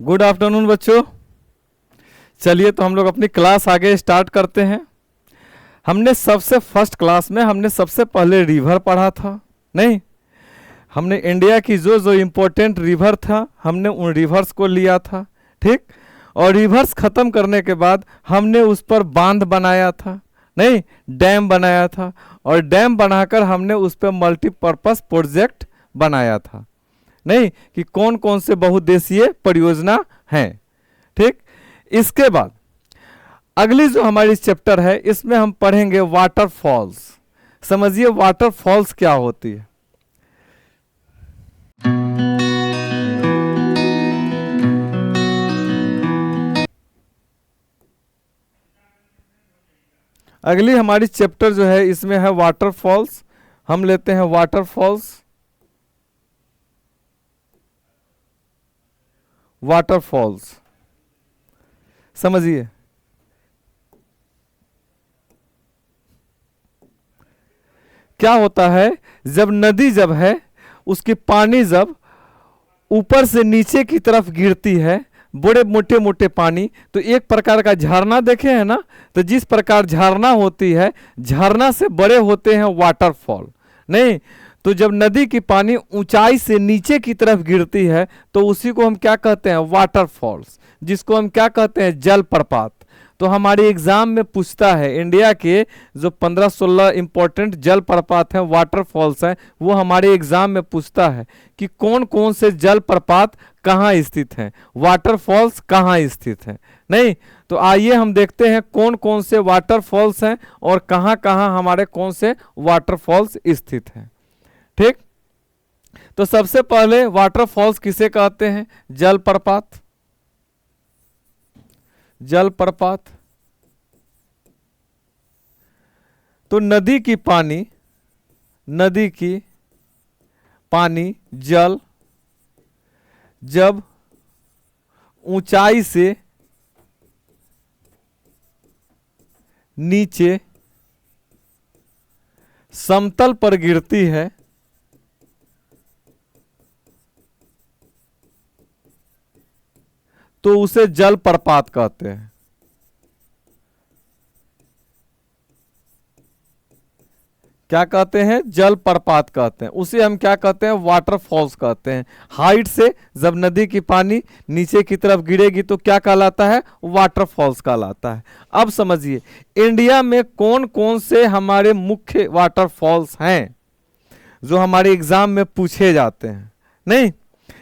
Good afternoon बच्चों। चलिए तो हम लोग अपनी क्लास आगे स्टार्ट करते हैं। हमने सबसे फर्स्ट क्लास में हमने सबसे पहले रिवर पढ़ा था, नहीं? हमने इंडिया की जो जो इम्पोर्टेंट रिवर था हमने उन रिवर्स को लिया था, ठीक? और रिवर्स ख़त्म करने के बाद हमने उस पर बांध बनाया था, नहीं, डैम बनाया था। और डैम बनाकर हमने उस पर मल्टीपर्पज़ प्रोजेक्ट बनाया था, नहीं, कि कौन कौन से बहुउद्देशीय परियोजना हैं, ठीक? इसके बाद अगली जो हमारी चैप्टर है इसमें हम पढ़ेंगे वाटरफॉल्स। समझिए वाटरफॉल्स क्या होती है। अगली हमारी चैप्टर जो है इसमें है वाटरफॉल्स। हम लेते हैं वाटरफॉल्स। वाटरफॉल्स समझिए, क्या होता है जब नदी जब है उसकी पानी जब ऊपर से नीचे की तरफ गिरती है, बड़े मोटे मोटे पानी, तो एक प्रकार का झरना देखे हैं ना, तो जिस प्रकार झरना होती है झरना से बड़े होते हैं वाटरफॉल, नहीं? तो जब नदी की पानी ऊंचाई से नीचे की तरफ गिरती है तो उसी को हम क्या कहते हैं, वाटरफॉल्स, जिसको हम क्या कहते हैं, जलप्रपात। तो हमारे एग्जाम में पूछता है इंडिया के जो 15-16 इंपॉर्टेंट जलप्रपात हैं, वाटरफॉल्स हैं, वो हमारे एग्जाम में पूछता है कि कौन कौन से जलप्रपात कहाँ स्थित हैं, वाटरफॉल्स कहाँ स्थित हैं, नहीं? तो आइए हम देखते हैं कौन कौन से वाटरफॉल्स हैं और कहाँ कहाँ हमारे कौन से वाटरफॉल्स स्थित हैं, ठीक? तो सबसे पहले वाटरफॉल्स किसे कहते हैं, जलप्रपात। जलप्रपात तो नदी की पानी जल जब ऊंचाई से नीचे समतल पर गिरती है तो उसे जलप्रपात कहते हैं। क्या कहते हैं, जलप्रपात कहते हैं। उसे हम क्या कहते हैं, वाटरफॉल्स कहते हैं। हाइट से जब नदी की पानी नीचे की तरफ गिरेगी तो क्या कहलाता है, वाटरफॉल्स कहलाता है। अब समझिए इंडिया में कौन कौन से हमारे मुख्य वाटरफॉल्स हैं जो हमारे एग्जाम में पूछे जाते हैं, नहीं?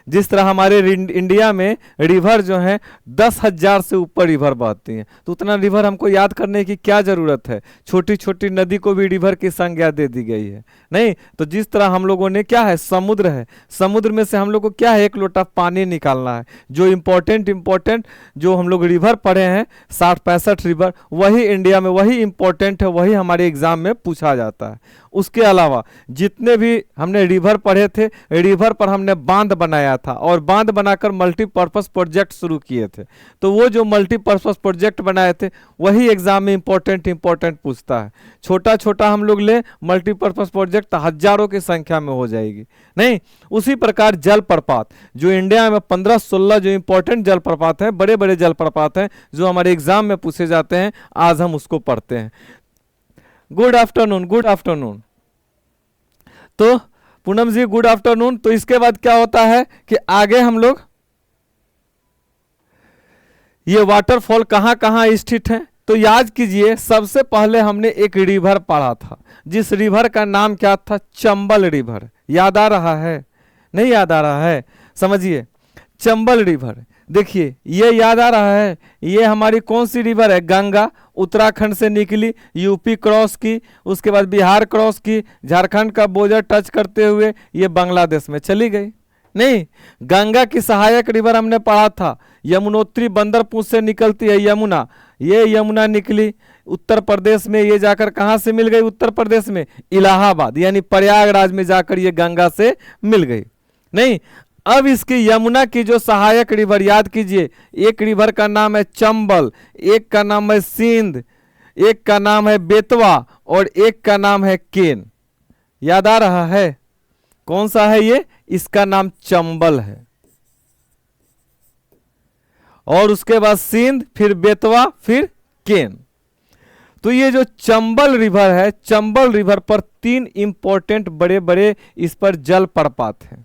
जिस तरह हमारे इंडिया में रिवर जो है 10,000 से ऊपर रिवर बहती हैं, तो उतना रिवर हमको याद करने की क्या ज़रूरत है। छोटी छोटी नदी को भी रिवर की संज्ञा दे दी गई है, नहीं? तो जिस तरह हम लोगों ने क्या है, समुद्र है, समुद्र में से हम लोग को क्या है, एक लोटा पानी निकालना है। जो इम्पोर्टेंट जो हम लोग रिवर पढ़े हैं 60-65 रिवर, वही इंडिया में वही इम्पोर्टेंट है, वही हमारे एग्जाम में पूछा जाता है। उसके अलावा जितने भी हमने रिवर पढ़े थे, रिवर पर हमने बांध बनाया था और बांध बनाकर मल्टीपर्पज़ प्रोजेक्ट शुरू किए थे। तो वो जो मल्टीपर्पज़ प्रोजेक्ट बनाए थे वही एग्जाम में इम्पोर्टेंट पूछता है। छोटा छोटा हम लोग ले मल्टीपर्पज़ प्रोजेक्ट हजारों की संख्या में हो जाएगी, नहीं? उसी प्रकार जलप्रपात जो इंडिया में 15-16 जो इम्पोर्टेंट जलप्रपात हैं, बड़े बड़े जलप्रपात हैं जो हमारे एग्जाम में पूछे जाते हैं, आज हम उसको पढ़ते हैं। Good afternoon, good afternoon. तो पूनम जी गुड आफ्टरनून। तो इसके बाद क्या होता है कि आगे हम लोग ये वाटरफॉल कहाँ कहाँ स्थित हैं तो याद कीजिए। सबसे पहले हमने एक रिवर पढ़ा था, जिस रिवर का नाम क्या था, चंबल रिवर। याद आ रहा है, नहीं याद आ रहा है? समझिए चंबल रिवर, देखिए ये याद आ रहा है, ये हमारी कौन सी रिवर है, गंगा। उत्तराखंड से निकली, यूपी क्रॉस की, उसके बाद बिहार क्रॉस की, झारखंड का बॉर्डर टच करते हुए ये बांग्लादेश में चली गई, नहीं? गंगा की सहायक रिवर हमने पढ़ा था, यमुनोत्री बंदरपुर से निकलती है यमुना। ये यमुना निकली उत्तर प्रदेश में, ये जाकर कहाँ से मिल गई, उत्तर प्रदेश में इलाहाबाद यानी प्रयागराज में जाकर ये गंगा से मिल गई, नहीं? अब इसकी यमुना की जो सहायक रिवर याद कीजिए, एक रिवर का नाम है चंबल, एक का नाम है सिंध, एक का नाम है बेतवा और एक का नाम है केन। याद आ रहा है? कौन सा है ये? इसका नाम चंबल है। और उसके बाद सिंध, फिर बेतवा, फिर केन। तो ये जो चंबल रिवर है, चंबल रिवर पर 3 इंपॉर्टेंट बड़े बड़े इस पर जल प्रपात हैं।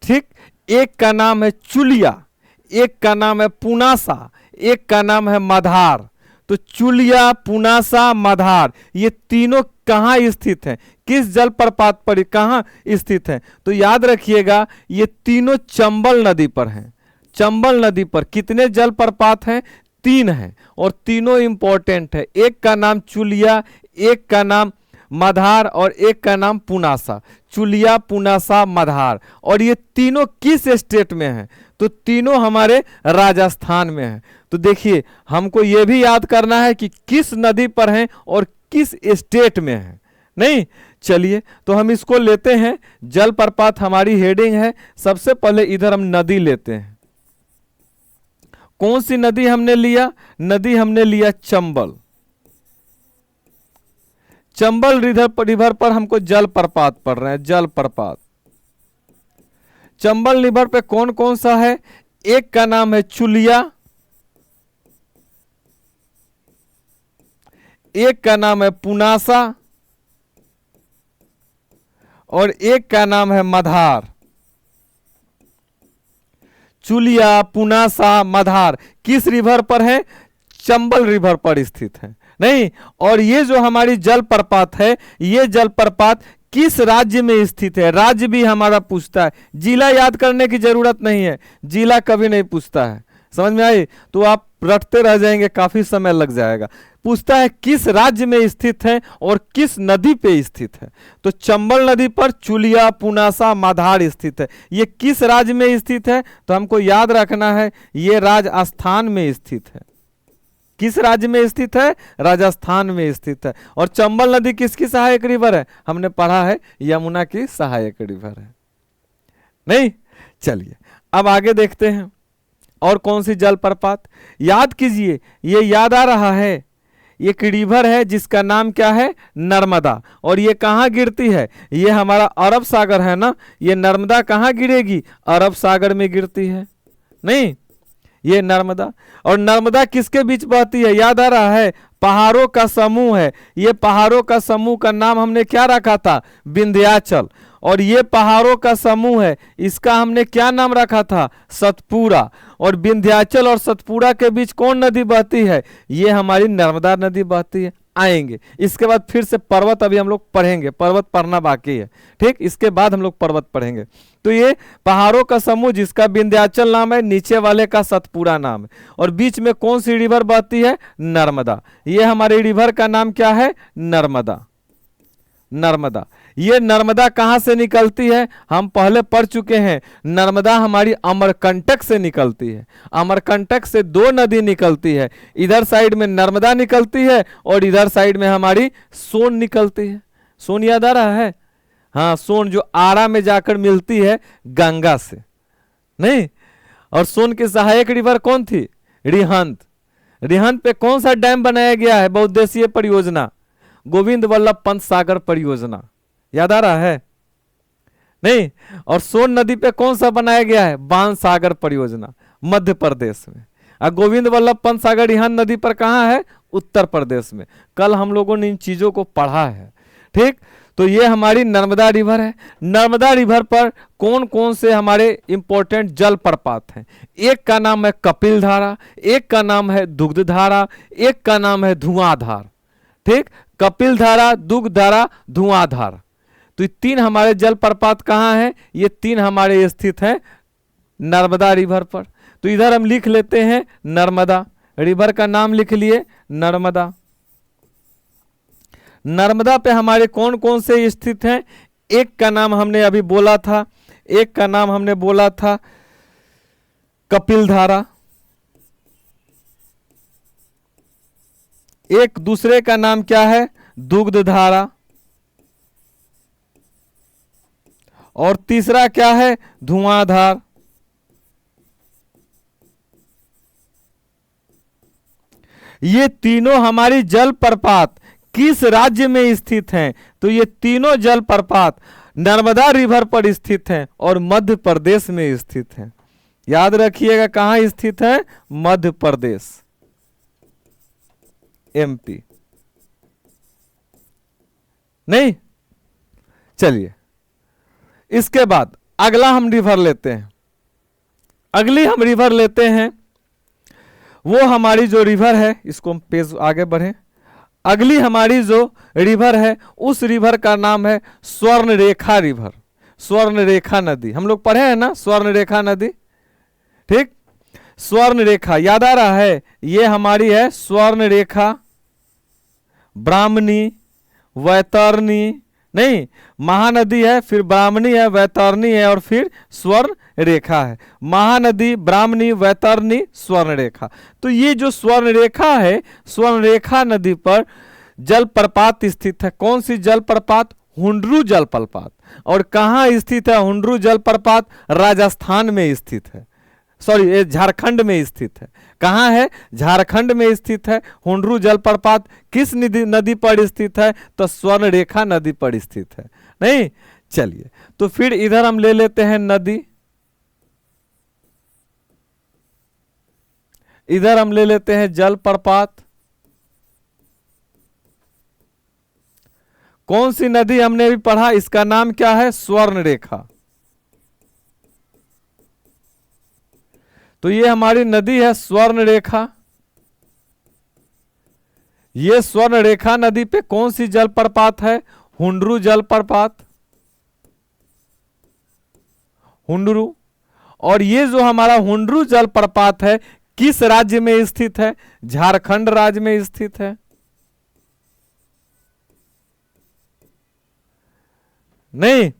ठीक, एक का नाम है चुलिया, एक का नाम है पुनासा, एक का नाम है मधार। तो चुलिया, पुनासा, मधार ये तीनों कहाँ स्थित हैं, किस जल प्रपात पर कहाँ स्थित हैं? तो याद रखिएगा ये तीनों चंबल नदी पर हैं। चंबल नदी पर कितने जल प्रपात हैं? 3 हैं और तीनों इंपॉर्टेंट है। एक का नाम चुलिया, एक का नाम मधार और एक का नाम पुनासा। चुलिया, पुनासा, मधार। और ये तीनों किस स्टेट में हैं? तो तीनों हमारे राजस्थान में हैं। तो देखिए हमको ये भी याद करना है कि किस नदी पर हैं और किस स्टेट में हैं। नहीं, चलिए तो हम इसको लेते हैं। जल प्रपात हमारी हेडिंग है। सबसे पहले इधर हम नदी लेते हैं। कौन सी नदी हमने लिया? नदी हमने लिया चंबल। चंबल रिवर पर हमको जल प्रपात पड़ रहे हैं। जल प्रपात चंबल रिवर पे कौन कौन सा है? एक का नाम है चुलिया, एक का नाम है पुनासा और एक का नाम है मधार। चुलिया, पुनासा, मधार किस रिवर पर है? चंबल रिवर पर स्थित है। नहीं, और ये जो हमारी जल प्रपात है, ये जल प्रपात किस राज्य में स्थित है? राज्य भी हमारा पूछता है। जिला याद करने की जरूरत नहीं है, जिला कभी नहीं पूछता है। समझ में आई? तो आप रटते रह जाएंगे, काफी समय लग जाएगा। पूछता है किस राज्य में स्थित है और किस नदी पे स्थित है। तो चंबल नदी पर चुलिया, पुनासा, मधार स्थित है। ये किस राज्य में स्थित है? तो हमको याद रखना है ये राजस्थान में स्थित है। किस राज्य में स्थित है? राजस्थान में स्थित है। और चंबल नदी किसकी सहायक रिवर है? हमने पढ़ा है यमुना की सहायक रिवर है। नहीं, चलिए अब आगे देखते हैं और कौन सी जल प्रपात। याद कीजिए, ये याद आ रहा है, एक रिवर है जिसका नाम क्या है? नर्मदा। और ये कहाँ गिरती है? ये हमारा अरब सागर है ना। ये नर्मदा कहाँ गिरेगी? अरब सागर में गिरती है। नहीं, ये नर्मदा। और नर्मदा किसके बीच बहती है? याद आ रहा है, पहाड़ों का समूह है। ये पहाड़ों का समूह का नाम हमने क्या रखा था? विंध्याचल। और ये पहाड़ों का समूह है, इसका हमने क्या नाम रखा था? सतपुड़ा। और विंध्याचल और सतपुड़ा के बीच कौन नदी बहती है? ये हमारी नर्मदा नदी बहती है। आएंगे इसके बाद फिर से पर्वत, अभी हम लोग पढ़ेंगे, पर्वत पढ़ना बाकी है। ठीक, इसके बाद हम लोग पर्वत पढ़ेंगे। तो ये पहाड़ों का समूह जिसका विंध्याचल नाम है, नीचे वाले का सतपुड़ा नाम है, और बीच में कौन सी रिवर बहती है? नर्मदा। ये हमारी रिवर का नाम क्या है? नर्मदा। नर्मदा। ये नर्मदा कहां से निकलती है? हम पहले पढ़ चुके हैं, नर्मदा हमारी अमरकंटक से निकलती है। अमरकंटक से 2 नदी निकलती है। इधर साइड में नर्मदा निकलती है और इधर साइड में हमारी सोन निकलती है। सोन याद आ रहा है? हाँ, सोन जो आरा में जाकर मिलती है गंगा से। नहीं, और सोन की सहायक रिवर कौन थी? रिहंत। रिहंत पे कौन सा डैम बनाया गया है? बहुउद्देशीय परियोजना, गोविंद वल्लभ पंत सागर परियोजना। याद आ रहा है? नहीं, और सोन नदी पे कौन सा बनाया गया है? बाण सागर परियोजना, मध्य प्रदेश में। और गोविंद वल्लभ पंत सागर रिहंत नदी पर कहां है? उत्तर प्रदेश में। कल हम लोगों ने इन चीजों को पढ़ा है। ठीक, तो ये हमारी नर्मदा रिवर है। नर्मदा रिवर पर कौन कौन से हमारे इंपॉर्टेंट जल प्रपात हैं? एक का नाम है कपिल धारा, एक का नाम है दुग्ध धारा, एक का नाम है धुआंधार। ठीक, कपिल धारा, दुग्ध धारा, धुआंधार। तो ये 3 हमारे जल प्रपात कहाँ हैं? ये 3 हमारे स्थित हैं नर्मदा रिवर पर। तो इधर हम लिख लेते हैं नर्मदा, रिवर का नाम लिख लिए नर्मदा। नर्मदा पे हमारे कौन कौन से स्थित हैं? एक का नाम हमने अभी बोला था, एक का नाम हमने बोला था कपिल धारा, एक दूसरे का नाम क्या है? दुग्ध धारा, और तीसरा क्या है? धुआंधार। ये तीनों हमारी जल प्रपात किस राज्य में स्थित हैं? तो ये तीनों जल प्रपात नर्मदा रिवर पर स्थित हैं और मध्य प्रदेश में स्थित हैं। याद रखिएगा कहां स्थित है, मध्य प्रदेश, एमपी। नहीं, चलिए इसके बाद अगला हम रिवर लेते हैं। अगली हम रिवर लेते हैं, वो हमारी जो रिवर है, इसको हम पेज आगे बढ़े। अगली हमारी जो रिवर है उस रिवर का नाम है स्वर्णरेखा रिवर, स्वर्णरेखा नदी। हम लोग पढ़े हैं ना स्वर्णरेखा नदी, ठीक। स्वर्णरेखा याद आ रहा है, ये हमारी है स्वर्णरेखा, ब्राह्मणी, वैतरणी, नहीं महानदी है, फिर ब्राह्मणी है, वैतरणी है और फिर स्वर्ण रेखा है। महानदी, ब्राह्मणी, वैतरणी, स्वर्ण रेखा। तो ये जो स्वर्ण रेखा है, स्वर्ण रेखा नदी पर जलप्रपात स्थित है। कौन सी जलप्रपात? हुंडरू जलप्रपात। और कहाँ स्थित है हुंडरू जलप्रपात? राजस्थान में स्थित है, सॉरी ये झारखंड में स्थित है। कहाँ है? झारखंड में स्थित है। हुंडरू जलप्रपात किस नदी पर स्थित है? तो स्वर्ण रेखा नदी पर स्थित है। नहीं, चलिए तो फिर इधर हम ले लेते हैं नदी, इधर हम ले लेते हैं जलप्रपात। कौन सी नदी हमने अभी पढ़ा, इसका नाम क्या है? स्वर्ण रेखा। तो ये हमारी नदी है स्वर्ण रेखा। ये स्वर्ण रेखा नदी पे कौन सी जलप्रपात है? हुंडरू जलप्रपात, हुंडरू। और ये जो हमारा हुंडरू जलप्रपात है किस राज्य में स्थित है? झारखंड राज्य में स्थित है। नहीं,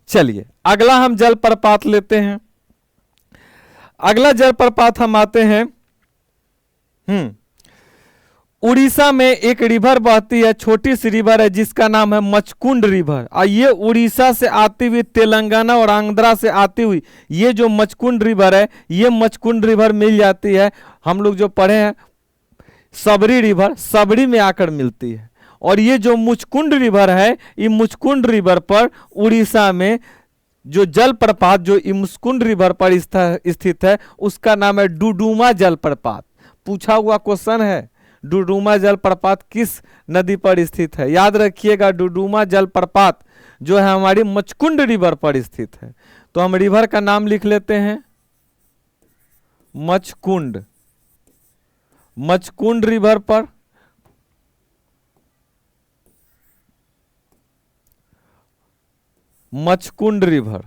चलिए अगला हम जलप्रपात लेते हैं। अगला जलप्रपात हम आते हैं, उड़ीसा में एक रिवर बहती है, छोटी सी रिवर है जिसका नाम है मचकुंड रिवर। और ये उड़ीसा से आती हुई तेलंगाना और आंध्रा से आती हुई ये जो मचकुंड रिवर है, ये मचकुंड रिवर मिल जाती है, हम लोग जो पढ़े हैं सबरी रिवर, सबरी में आकर मिलती है। और ये जो मुचकुंड रिवर है, ये मुचकुंड रिवर पर उड़ीसा में जो जलप्रपात जो मुचकुंड रिवर पर स्थित है उसका नाम है डुडुमा जलप्रपात। पूछा हुआ क्वेश्चन है, डुडुमा जलप्रपात किस नदी पर स्थित है? याद रखिएगा डुडुमा जलप्रपात जो है हमारी मचकुंड रिवर पर स्थित है। तो हम रिवर का नाम लिख लेते हैं मचकुंड, मचकुंड रिवर पर मचकुंड रिवर,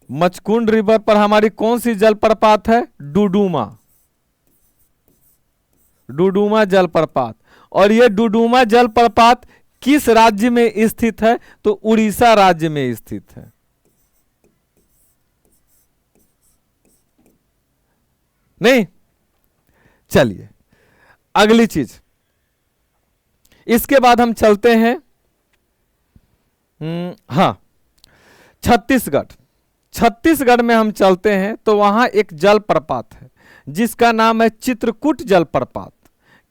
मचकुंड रिवर पर हमारी कौन सी जलप्रपात है? डुडुमा, डुडुमा जलप्रपात। और ये डुडुमा जलप्रपात किस राज्य में स्थित है? तो उड़ीसा राज्य में स्थित है। नहीं, चलिए अगली चीज, इसके बाद हम चलते हैं हाँ छत्तीसगढ़। छत्तीसगढ़ में हम चलते हैं तो वहां एक जलप्रपात है जिसका नाम है चित्रकूट जलप्रपात।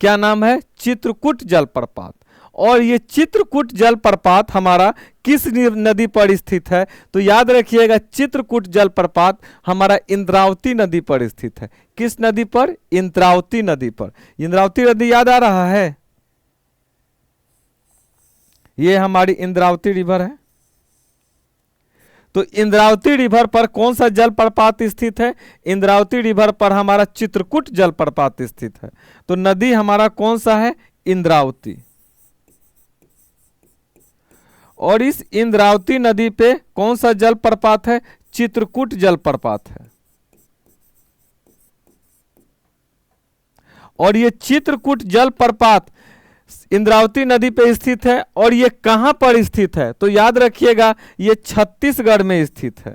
क्या नाम है? चित्रकूट जलप्रपात। और ये चित्रकूट जलप्रपात हमारा किस नदी पर स्थित है? तो याद रखिएगा चित्रकूट जलप्रपात हमारा इंद्रावती नदी पर स्थित है। किस नदी पर? इंद्रावती नदी पर। इंद्रावती नदी याद आ रहा है? ये हमारी इंद्रावती रिवर है। तो इंद्रावती रिवर पर कौन सा जलप्रपात स्थित है? इंद्रावती रिवर पर हमारा चित्रकूट जलप्रपात स्थित है। तो नदी हमारा कौन सा है? इंद्रावती। और इस इंद्रावती नदी पे कौन सा जलप्रपात है? चित्रकूट जलप्रपात है। और ये चित्रकूट जलप्रपात इंद्रावती नदी पे स्थित है। और ये कहां पर स्थित है? तो याद रखिएगा ये छत्तीसगढ़ में स्थित है।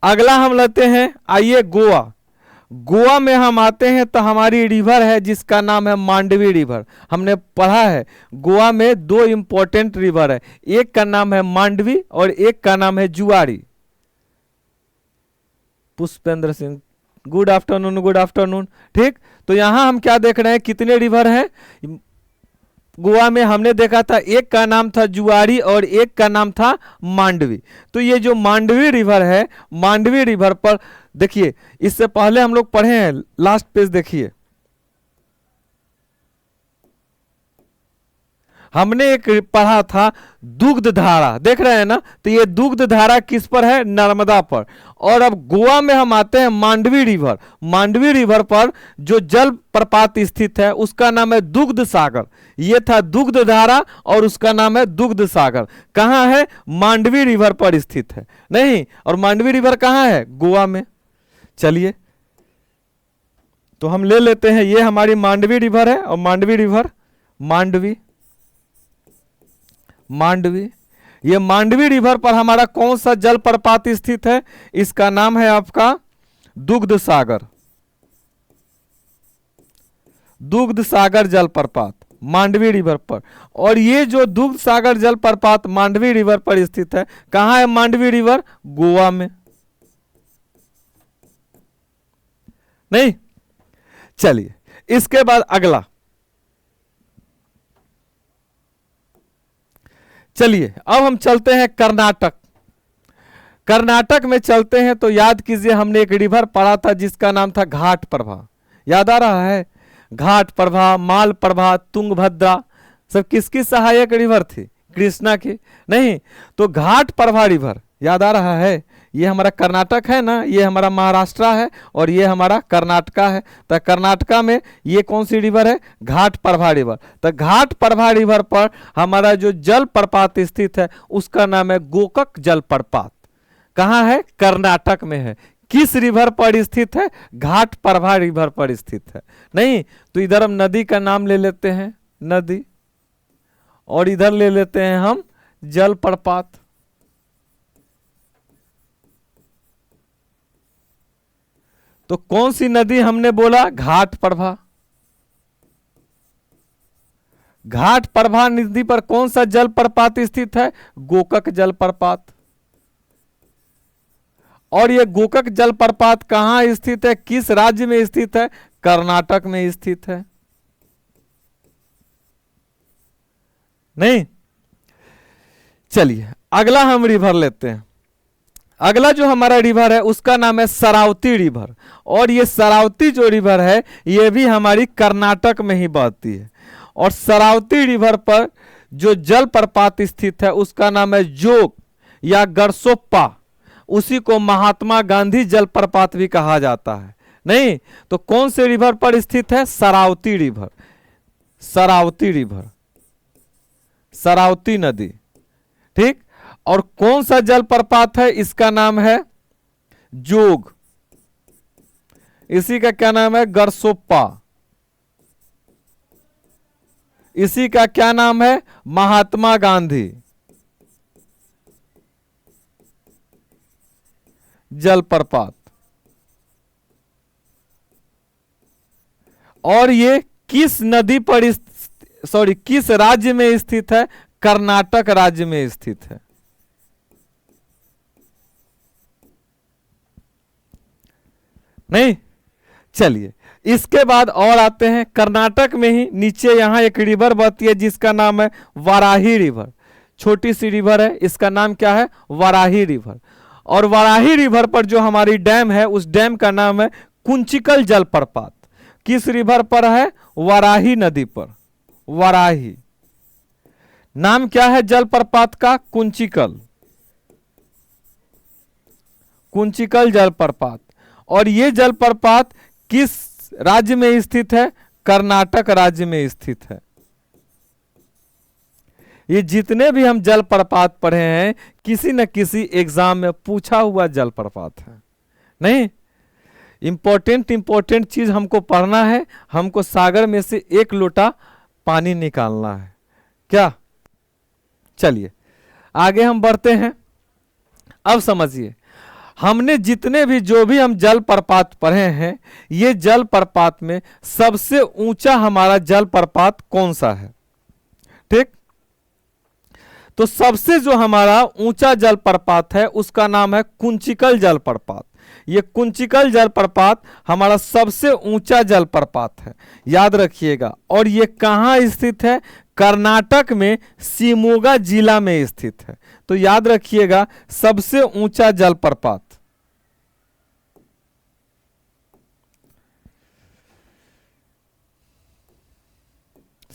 अगला हम लेते हैं, आइए गोवा। गोवा में हम आते हैं तो हमारी रिवर है जिसका नाम है मांडवी रिवर। हमने पढ़ा है गोवा में दो इंपॉर्टेंट रिवर है, एक का नाम है मांडवी और एक का नाम है जुआरी। Pushpendra Singh, good afternoon, good afternoon. ठीक, तो यहां हम क्या देख रहे हैं? कितने रिवर हैं? गोवा में हमने देखा था, एक का नाम था जुआरी और एक का नाम था मांडवी। तो ये जो मांडवी रिवर है, मांडवी रिवर पर देखिए, इससे पहले हम लोग पढ़े हैं, लास्ट पेज देखिए, हमने एक पढ़ा था दुग्ध धारा, देख रहे हैं ना। तो ये दुग्ध धारा किस पर है? नर्मदा पर। और अब गोवा में हम आते हैं मांडवी रिवर। मांडवी रिवर पर जो जल प्रपात स्थित है उसका नाम है दुग्ध सागर। ये था दुग्ध धारा और उसका नाम है दुग्ध सागर। कहां है? मांडवी रिवर पर स्थित है। नहीं, और मांडवी रिवर कहां है? गोवा में। चलिए, तो हम ले लेते हैं, ये हमारी मांडवी रिवर है, और मांडवी रिवर, मांडवी, मांडवी, ये मांडवी रिवर पर हमारा कौन सा जल प्रपात स्थित है? इसका नाम है आपका दुग्ध सागर, दुग्ध सागर जल प्रपात मांडवी रिवर पर। और ये जो दुग्ध सागर जल प्रपात मांडवी रिवर पर स्थित है, कहां है मांडवी रिवर? गोवा में। नहीं, चलिए इसके बाद अगला, चलिए अब हम चलते हैं कर्नाटक। कर्नाटक में चलते हैं तो याद कीजिए, हमने एक रिवर पढ़ा था जिसका नाम था घाट प्रभा, याद आ रहा है? घाट प्रभा, माल प्रभा, तुंगभद्रा, सब किसकी सहायक रिवर थी? कृष्णा की। नहीं, तो घाट प्रभा रिवर याद आ रहा है? ये हमारा कर्नाटक है ना, ये हमारा महाराष्ट्र है और ये हमारा कर्नाटका है। तो कर्नाटका में ये कौन सी रिवर है? घाट प्रभा रिवर। तो घाट प्रभा रिवर पर हमारा जो जल प्रपात स्थित है उसका नाम है गोकक जल प्रपात। कहाँ है? कर्नाटक में है। किस रिवर पर स्थित है? घाट प्रभा रिवर पर स्थित है। नहीं, तो इधर हम नदी का नाम ले लेते हैं, नदी, और इधर ले लेते हैं हम जल प्रपात। तो कौन सी नदी हमने बोला? घाट प्रभा। घाट प्रभा नदी पर कौन सा जल प्रपात स्थित है? गोकक जल प्रपात। और ये गोकक जल प्रपात कहां स्थित है? किस राज्य में स्थित है? कर्नाटक में स्थित है। नहीं, चलिए अगला हम रिवर लेते हैं। अगला जो हमारा रिवर है उसका नाम है शरावती रिवर। और ये शरावती जो रिवर है ये भी हमारी कर्नाटक में ही बहती है। और शरावती रिवर पर जो जल प्रपात स्थित है उसका नाम है जोग या गरसोप्पा। उसी को महात्मा गांधी जल प्रपात भी कहा जाता है। नहीं, तो कौन से रिवर पर स्थित है? शरावती रिवर, शरावती रिवर, शरावती नदी। ठीक, और कौन सा जल प्रपात है? इसका नाम है जोग। इसी का क्या नाम है? गरसोप्पा। इसी का क्या नाम है? महात्मा गांधी जल प्रपात। और ये किस नदी पर किस राज्य में स्थित है? कर्नाटक राज्य में स्थित है। नहीं, चलिए इसके बाद और आते हैं कर्नाटक में ही नीचे यहां एक रिवर बहती है जिसका नाम है वाराही रिवर। छोटी सी रिवर है, इसका नाम क्या है? वाराही रिवर। और वाराही रिवर पर जो हमारी डैम है उस डैम का नाम है कुंचिकल जल प्रपात। किस रिवर पर है? वाराही नदी पर। वाराही नाम क्या है जल प्रपात का? कुंचिकल, कुंचिकल जल प्रपात। और ये जल प्रपात किस राज्य में स्थित है? कर्नाटक राज्य में स्थित है। ये जितने भी हम जल प्रपात पढ़े हैं किसी न किसी एग्जाम में पूछा हुआ जल प्रपात है। नहीं, इंपॉर्टेंट चीज हमको पढ़ना है। हमको सागर में से एक लोटा पानी निकालना है। क्या? चलिए आगे हम बढ़ते हैं। अब समझिए, हमने जितने भी जो भी हम जल प्रपात पढ़े हैं, ये जल प्रपात में सबसे ऊंचा हमारा जल प्रपात कौन सा है? ठीक, तो सबसे जो हमारा ऊंचा जल प्रपात है उसका नाम है कुंचिकल जल प्रपात। ये कुंचिकल जलप्रपात हमारा सबसे ऊंचा जलप्रपात है, याद रखिएगा। और ये कहाँ स्थित है? कर्नाटक में शिमोगा जिला में स्थित है। तो याद रखिएगा सबसे ऊंचा जलप्रपात।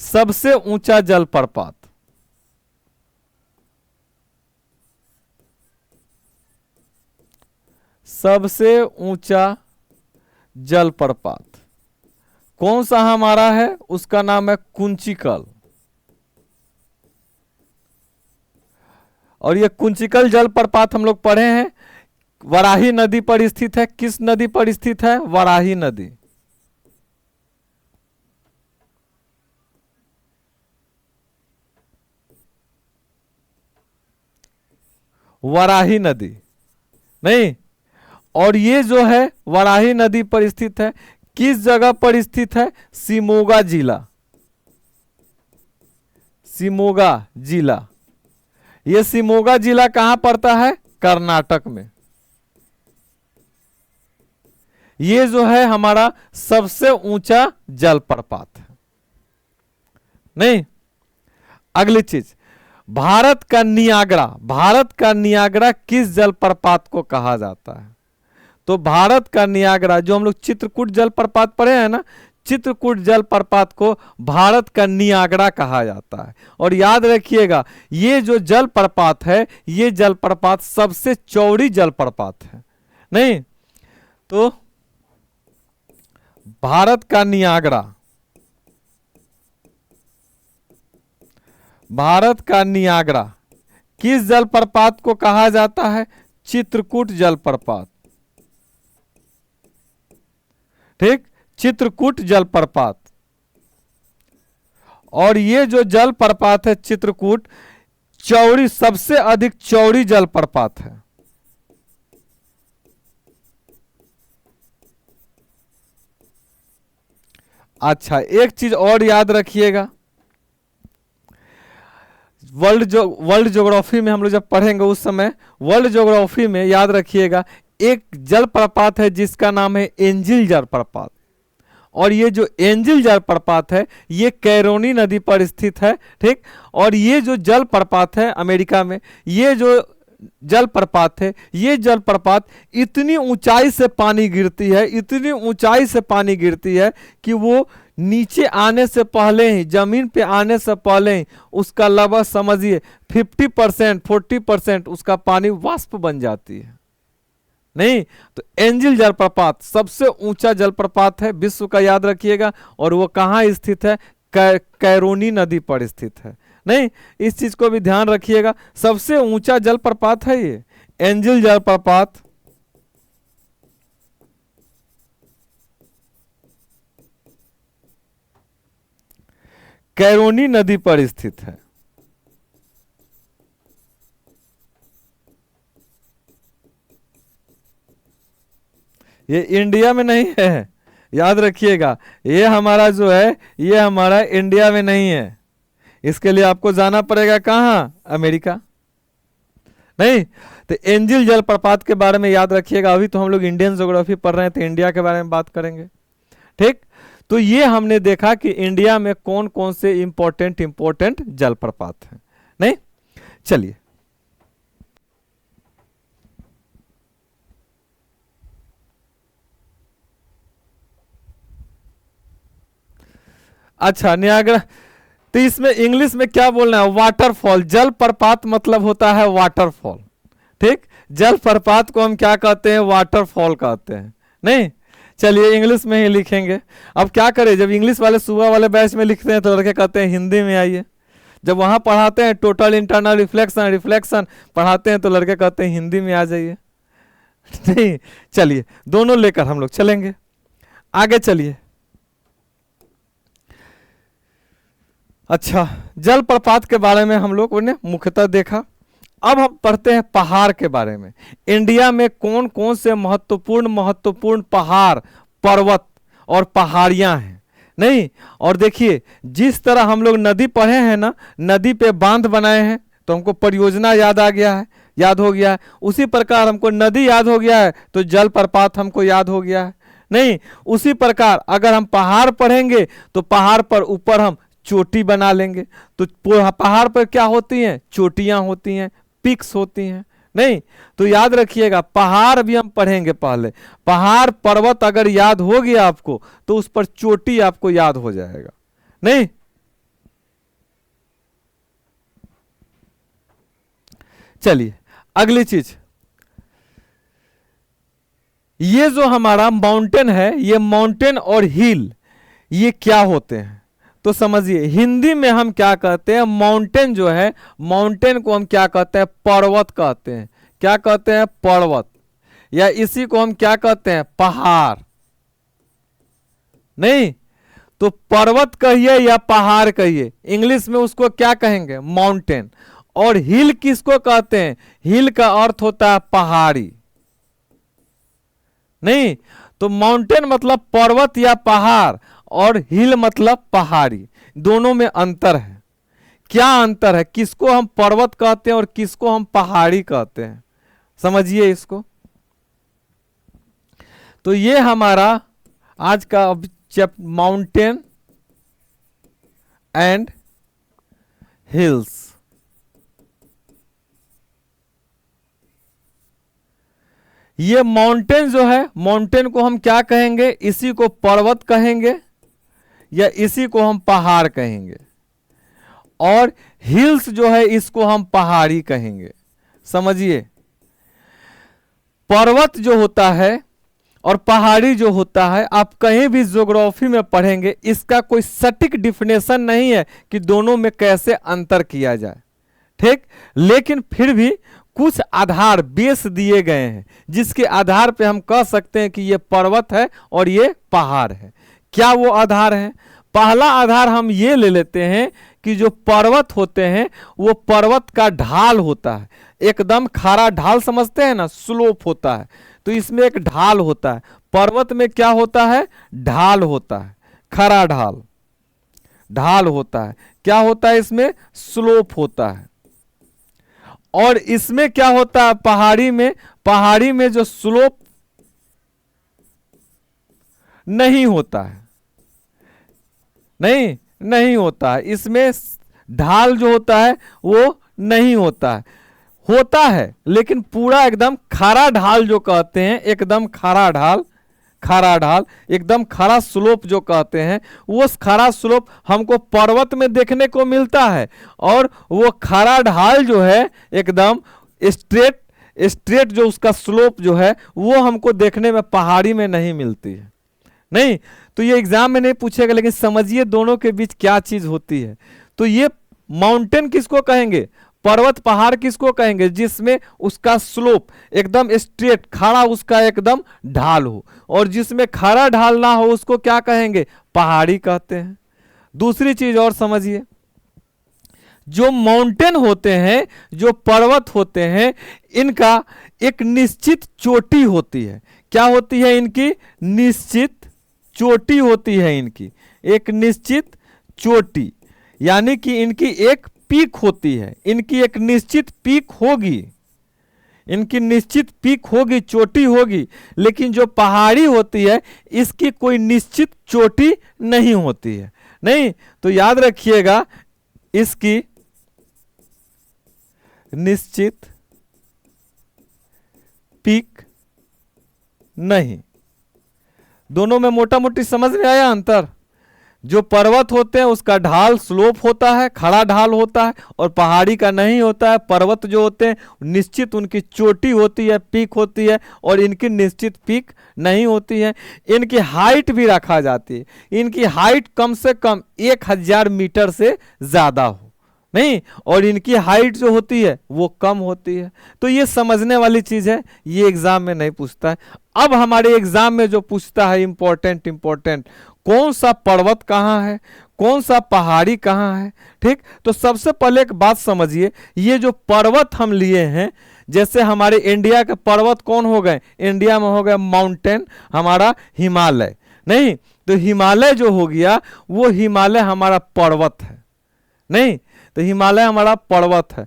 सबसे ऊंचा जलप्रपात, सबसे ऊंचा जलप्रपात कौन सा हमारा है? उसका नाम है कुंचिकल। और ये कुंचिकल जलप्रपात हम लोग पढ़े हैं, वराही नदी पर स्थित है। किस नदी पर स्थित है? वराही नदी। वराही नदी नहीं, और ये जो है वराही नदी पर स्थित है। किस जगह पर स्थित है? शिमोगा जिला। शिमोगा जिला, ये शिमोगा जिला कहां पड़ता है? कर्नाटक में। ये जो है हमारा सबसे ऊंचा जलप्रपात है। नहीं, अगली चीज, भारत का नियाग्रा। भारत का नियाग्रा किस जलप्रपात को कहा जाता है? तो भारत का नियाग्रा, जो हम लोग चित्रकूट जलप्रपात पढ़े हैं ना, चित्रकूट जलप्रपात को भारत का नियाग्रा कहा जाता है। और याद रखिएगा ये जो जलप्रपात है, ये जलप्रपात सबसे चौड़ी जलप्रपात है। नहीं, तो भारत का नियाग्रा, भारत का नियाग्रा किस जलप्रपात को कहा जाता है? चित्रकूट जलप्रपात। ठीक, चित्रकूट जलप्रपात। और ये जो जलप्रपात है चित्रकूट, चौड़ी, सबसे अधिक चौड़ी जलप्रपात है। अच्छा, एक चीज और याद रखिएगा, वर्ल्ड ज्योग्राफी में हम लोग जब पढ़ेंगे उस समय वर्ल्ड ज्योग्राफी में याद रखिएगा एक जलप्रपात है जिसका नाम है एंजिल जलप्रपात। और ये जो एंजिल जलप्रपात है ये कैरोनी नदी पर स्थित है। ठीक, और ये जो जलप्रपात है अमेरिका में, ये जो जलप्रपात है, ये जलप्रपात इतनी ऊंचाई से पानी गिरती है, इतनी ऊंचाई से पानी गिरती है कि वो नीचे आने से पहले ही, जमीन पे आने से पहले ही उसका लगभग समझिए 50% 40% उसका पानी वाष्प बन जाती है। नहीं, तो एंजिल जलप्रपात सबसे ऊंचा जलप्रपात है विश्व का, याद रखिएगा। और वो कहाँ स्थित है? कैरोनी नदी पर स्थित है। नहीं, इस चीज को भी ध्यान रखिएगा, सबसे ऊंचा जलप्रपात है ये एंजिल जलप्रपात। कैरोनी नदी पर स्थित है। ये इंडिया में नहीं है, याद रखिएगा। ये हमारा जो है ये हमारा इंडिया में नहीं है, इसके लिए आपको जाना पड़ेगा कहाँ? अमेरिका। नहीं, तो एंजिल जलप्रपात के बारे में याद रखिएगा। अभी तो हम लोग इंडियन ज्योग्राफी पढ़ रहे हैं तो इंडिया के बारे में बात करेंगे। ठीक, तो ये हमने देखा कि इंडिया में कौन कौन से इंपॉर्टेंट जलप्रपात हैं। नहीं, चलिए अच्छा, नियाग्रा, तो इसमें इंग्लिश में क्या बोलना है? वाटरफॉल। जलप्रपात मतलब होता है वाटरफॉल। ठीक, जलप्रपात को हम क्या कहते हैं? वाटरफॉल कहते हैं। नहीं, चलिए इंग्लिश में ही लिखेंगे। अब क्या करें, जब इंग्लिश वाले सुबह वाले बैच में लिखते हैं तो लड़के कहते हैं हिंदी में आइए। जब वहां पढ़ाते हैं टोटल इंटरनल रिफ्लेक्शन पढ़ाते हैं तो लड़के कहते हैं हिंदी में आ जाइए। नहीं, चलिए दोनों लेकर हम लोग चलेंगे आगे। चलिए, अच्छा, जलप्रपात के बारे में हम लोगों ने मुख्यतः देखा। अब हम पढ़ते हैं पहाड़ के बारे में। इंडिया में कौन कौन से महत्वपूर्ण पहाड़, पर्वत और पहाड़ियां हैं। नहीं, और देखिए जिस तरह हम लोग नदी पढ़े हैं ना, नदी पे बांध बनाए हैं तो हमको परियोजना याद आ गया है। याद हो गया है। उसी प्रकार हमको नदी याद हो गया है तो जलप्रपात हमको याद हो गया है। नहीं, उसी प्रकार अगर हम पहाड़ पढ़ेंगे तो पहाड़ पर ऊपर हम चोटी बना लेंगे, तो पहाड़ पर क्या होती हैं? चोटियां होती हैं, पिक्स होती हैं। नहीं, तो याद रखिएगा, पहाड़ भी हम पढ़ेंगे पहले। पहाड़ पर्वत अगर याद हो गया आपको तो उस पर चोटी आपको याद हो जाएगा। नहीं, चलिए अगली चीज, ये जो हमारा माउंटेन है, ये माउंटेन और हिल ये क्या होते हैं? तो समझिए, हिंदी में हम क्या कहते हैं? माउंटेन जो है, माउंटेन को हम क्या कहते हैं? पर्वत कहते हैं। क्या कहते हैं? पर्वत। या इसी को हम क्या कहते हैं? पहाड़। नहीं, तो पर्वत कहिए या पहाड़ कहिए, इंग्लिश में उसको क्या कहेंगे? माउंटेन। और हिल किसको कहते हैं? हिल का अर्थ होता है पहाड़ी। नहीं, तो माउंटेन मतलब पर्वत या पहाड़, और हिल मतलब पहाड़ी। दोनों में अंतर है। क्या अंतर है? किसको हम पर्वत कहते हैं और किसको हम पहाड़ी कहते हैं? समझिए इसको। तो ये हमारा आज का माउंटेन एंड हिल्स। ये माउंटेन जो है, माउंटेन को हम क्या कहेंगे? इसी को पर्वत कहेंगे या इसी को हम पहाड़ कहेंगे। और हिल्स जो है इसको हम पहाड़ी कहेंगे। समझिए, पर्वत जो होता है और पहाड़ी जो होता है, आप कहीं भी ज्योग्राफी में पढ़ेंगे, इसका कोई सटीक डिफिनेशन नहीं है कि दोनों में कैसे अंतर किया जाए। ठीक, लेकिन फिर भी कुछ आधार बेस दिए गए हैं जिसके आधार पे हम कह सकते हैं कि ये पर्वत है और ये पहाड़ है। क्या वो आधार है? पहला आधार हम ये ले लेते हैं कि जो पर्वत होते हैं वो पर्वत का ढाल होता है, एकदम खड़ा ढाल, समझते हैं ना, स्लोप होता है। तो इसमें एक ढाल होता है। पर्वत में क्या होता है? ढाल होता है, खड़ा ढाल, ढाल होता है। क्या होता है? इसमें स्लोप होता है। और इसमें क्या होता है? पहाड़ी में, पहाड़ी में जो स्लोप नहीं होता है, नहीं होता है। इसमें ढाल जो होता है वो नहीं होता है, होता है लेकिन पूरा एकदम खड़ा ढाल जो कहते हैं, एकदम खड़ा ढाल, खड़ा ढाल, एकदम खड़ा स्लोप जो कहते हैं, वो खड़ा स्लोप हमको पर्वत में देखने को मिलता है। और वो खड़ा ढाल जो है एकदम स्ट्रेट, स्ट्रेट जो उसका स्लोप जो है वो हमको देखने में पहाड़ी में नहीं मिलती है। नहीं, तो ये एग्जाम में नहीं पूछेगा, लेकिन समझिए दोनों के बीच क्या चीज होती है। तो ये माउंटेन किसको कहेंगे? पर्वत पहाड़ किसको कहेंगे? जिसमें उसका स्लोप एकदम स्ट्रेट, खड़ा उसका एकदम ढाल हो। और जिसमें खड़ा ढाल ना हो उसको क्या कहेंगे? पहाड़ी कहते हैं। दूसरी चीज और समझिए, जो माउंटेन होते हैं, जो पर्वत होते हैं, इनका एक निश्चित चोटी होती है। क्या होती है? इनकी निश्चित चोटी होती है। इनकी एक निश्चित चोटी, यानी कि इनकी एक पीक होती है। इनकी एक निश्चित पीक होगी, इनकी निश्चित पीक होगी, चोटी होगी। लेकिन जो पहाड़ी होती है इसकी कोई निश्चित चोटी नहीं होती है। नहीं, तो याद रखिएगा, इसकी निश्चित पीक नहीं। दोनों में मोटा मोटी समझ में आया अंतर? जो पर्वत होते हैं उसका ढाल स्लोप होता है, खड़ा ढाल होता है, और पहाड़ी का नहीं होता है। पर्वत जो होते हैं निश्चित उनकी चोटी होती है, पीक होती है, और इनकी निश्चित पीक नहीं होती है। इनकी हाइट भी रखा जाती है, इनकी हाइट कम से कम 1000 मीटर से ज़्यादा हो। नहीं, और इनकी हाइट जो होती है वो कम होती है। तो ये समझने वाली चीज है, ये एग्जाम में नहीं पूछता है। अब हमारे एग्जाम में जो पूछता है इंपॉर्टेंट, कौन सा पर्वत कहाँ है, कौन सा पहाड़ी कहाँ है। ठीक, तो सबसे पहले एक बात समझिए, ये जो पर्वत हम लिए हैं, जैसे हमारे इंडिया के पर्वत कौन हो गए? इंडिया में हो गए माउंटेन, हमारा हिमालय। नहीं, तो हिमालय जो हो गया वो हिमालय हमारा पर्वत है। नहीं, तो हिमालय हमारा पर्वत है।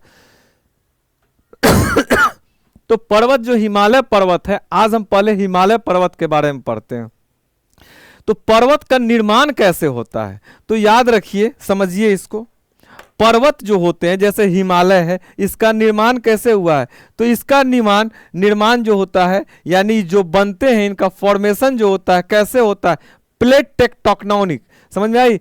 तो पर्वत जो हिमालय पर्वत है, आज हम पहले हिमालय पर्वत के बारे में पढ़ते हैं। तो पर्वत का निर्माण कैसे होता है, तो याद रखिए, समझिए इसको। पर्वत जो होते हैं, जैसे हिमालय है, इसका निर्माण कैसे हुआ है, तो इसका निर्माण जो होता है, यानी जो बनते हैं, इनका फॉर्मेशन जो होता है कैसे होता है, प्लेट टेक्टोनिक, समझ में आई?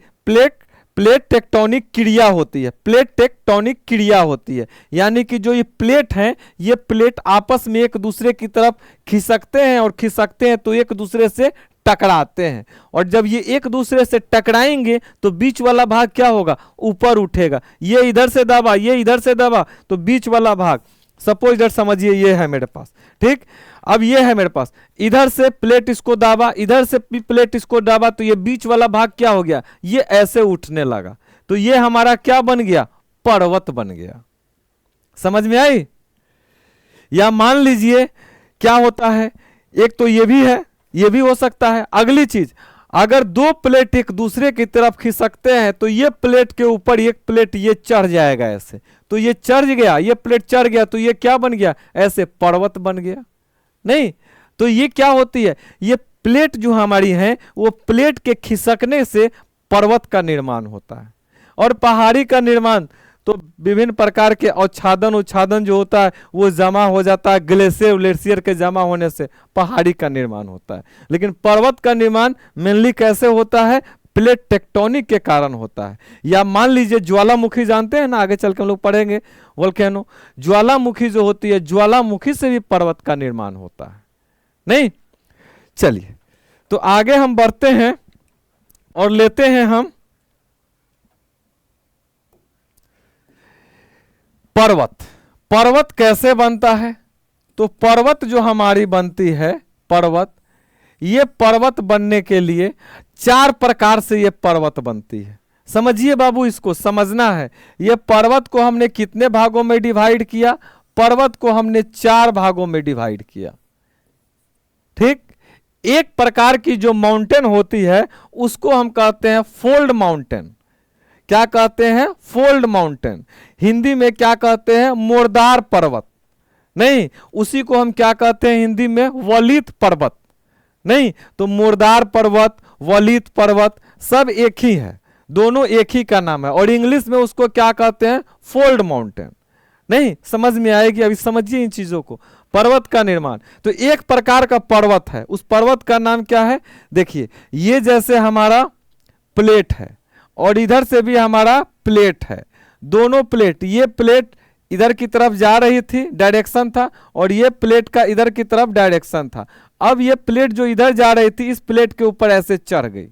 प्लेट टेक्टोनिक क्रिया होती है, प्लेट टेक्टोनिक क्रिया होती है, यानी कि जो ये प्लेट हैं, ये प्लेट आपस में एक दूसरे की तरफ खिसकते हैं, और खिसकते हैं तो एक दूसरे से टकराते हैं, और जब ये एक दूसरे से टकराएंगे तो बीच वाला भाग क्या होगा, ऊपर उठेगा। ये इधर से दबा, ये इधर से दबा, तो बीच वाला भाग, सपोज इधर समझिए ये है मेरे पास, ठीक। अब ये है मेरे पास, इधर से प्लेट इसको दाबा, इधर से प्लेट इसको दाबा, तो ये बीच वाला भाग क्या हो गया, ये ऐसे उठने लगा, तो ये हमारा क्या बन गया, पर्वत बन गया। समझ में आई? या मान लीजिए क्या होता है, एक तो ये भी है, ये भी हो सकता है। अगली चीज, अगर दो प्लेट एक दूसरे की तरफ खिसकते हैं तो ये प्लेट के ऊपर एक प्लेट ये चढ़ जाएगा ऐसे, तो ये चढ़ गया, ये प्लेट चढ़ गया, तो ये क्या बन गया, ऐसे पर्वत बन गया। नहीं, तो ये क्या होती है, ये प्लेट जो हमारी है, वो प्लेट के खिसकने से पर्वत का निर्माण होता है। और पहाड़ी का निर्माण तो विभिन्न प्रकार के औच्छादन जो होता है वो जमा हो जाता है, ग्लेशियर के जमा होने से पहाड़ी का निर्माण होता है। लेकिन पर्वत का निर्माण मेनली कैसे होता है, प्लेट टेक्टोनिक के कारण होता है। या मान लीजिए ज्वालामुखी, जानते हैं ना, आगे चल के हम लोग पढ़ेंगे वोल्केनो, ज्वालामुखी जो होती है, ज्वालामुखी से भी पर्वत का निर्माण होता है। नहीं, चलिए तो आगे हम बढ़ते हैं और लेते हैं हम पर्वत कैसे बनता है। तो पर्वत जो हमारी बनती है, ये पर्वत बनने के लिए 4 प्रकार से ये पर्वत बनती है। समझिए बाबू, इसको समझना है। ये पर्वत को हमने कितने भागों में डिवाइड किया, पर्वत को हमने 4 भागों में डिवाइड किया, ठीक। एक प्रकार की जो माउंटेन होती है उसको हम कहते हैं फोल्ड माउंटेन। क्या कहते हैं, फोल्ड माउंटेन। हिंदी में क्या कहते हैं, मोरदार पर्वत। नहीं, उसी को हम क्या कहते हैं हिंदी में, वलित पर्वत। नहीं, तो मोरदार पर्वत, वलित पर्वत सब एक ही है, दोनों एक ही का नाम है, और इंग्लिश में उसको क्या कहते हैं, फोल्ड माउंटेन। नहीं, समझ में आएगी, अभी समझिए इन चीजों को। पर्वत का निर्माण, तो एक प्रकार का पर्वत है, उस पर्वत का नाम क्या है, देखिए ये जैसे हमारा प्लेट है, और इधर से भी हमारा प्लेट है, दोनों प्लेट, ये प्लेट इधर की तरफ जा रही थी, डायरेक्शन था, और ये प्लेट का इधर की तरफ डायरेक्शन था। अब ये प्लेट जो इधर जा रही थी, इस प्लेट के ऊपर ऐसे चढ़ गई,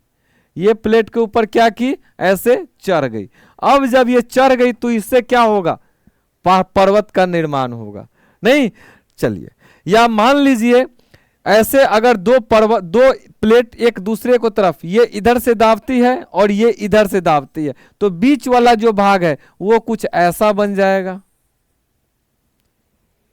ये प्लेट के ऊपर क्या की, ऐसे चढ़ गई। अब जब ये चढ़ गई तो इससे क्या होगा, पर्वत का निर्माण होगा। नहीं, चलिए, या मान लीजिए ऐसे अगर दो प्लेट एक दूसरे को तरफ, ये इधर से दाबती है और ये इधर से दाबती है, तो बीच वाला जो भाग है वो कुछ ऐसा बन जाएगा।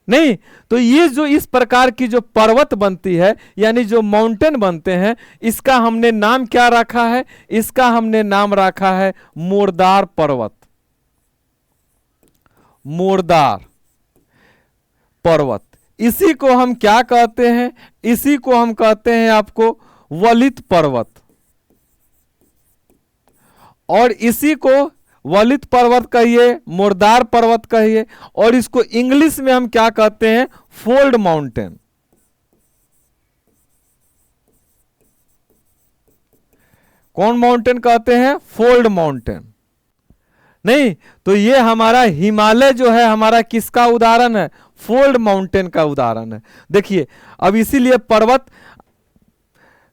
नहीं, तो ये जो इस प्रकार की जो पर्वत बनती है, यानी जो माउंटेन बनते हैं, इसका हमने नाम क्या रखा है, इसका हमने नाम रखा है मोरदार पर्वत। मोरदार पर्वत, इसी को हम क्या कहते हैं, इसी को हम कहते हैं आपको वलित पर्वत। और इसी को वलित पर्वत कहिए, मोरदार पर्वत कहिए, और इसको इंग्लिश में हम क्या कहते हैं, फोल्ड माउंटेन। कौन माउंटेन कहते हैं, फोल्ड माउंटेन। नहीं, तो ये हमारा हिमालय जो है हमारा किसका उदाहरण है, फोल्ड माउंटेन का उदाहरण है। देखिए, अब इसीलिए पर्वत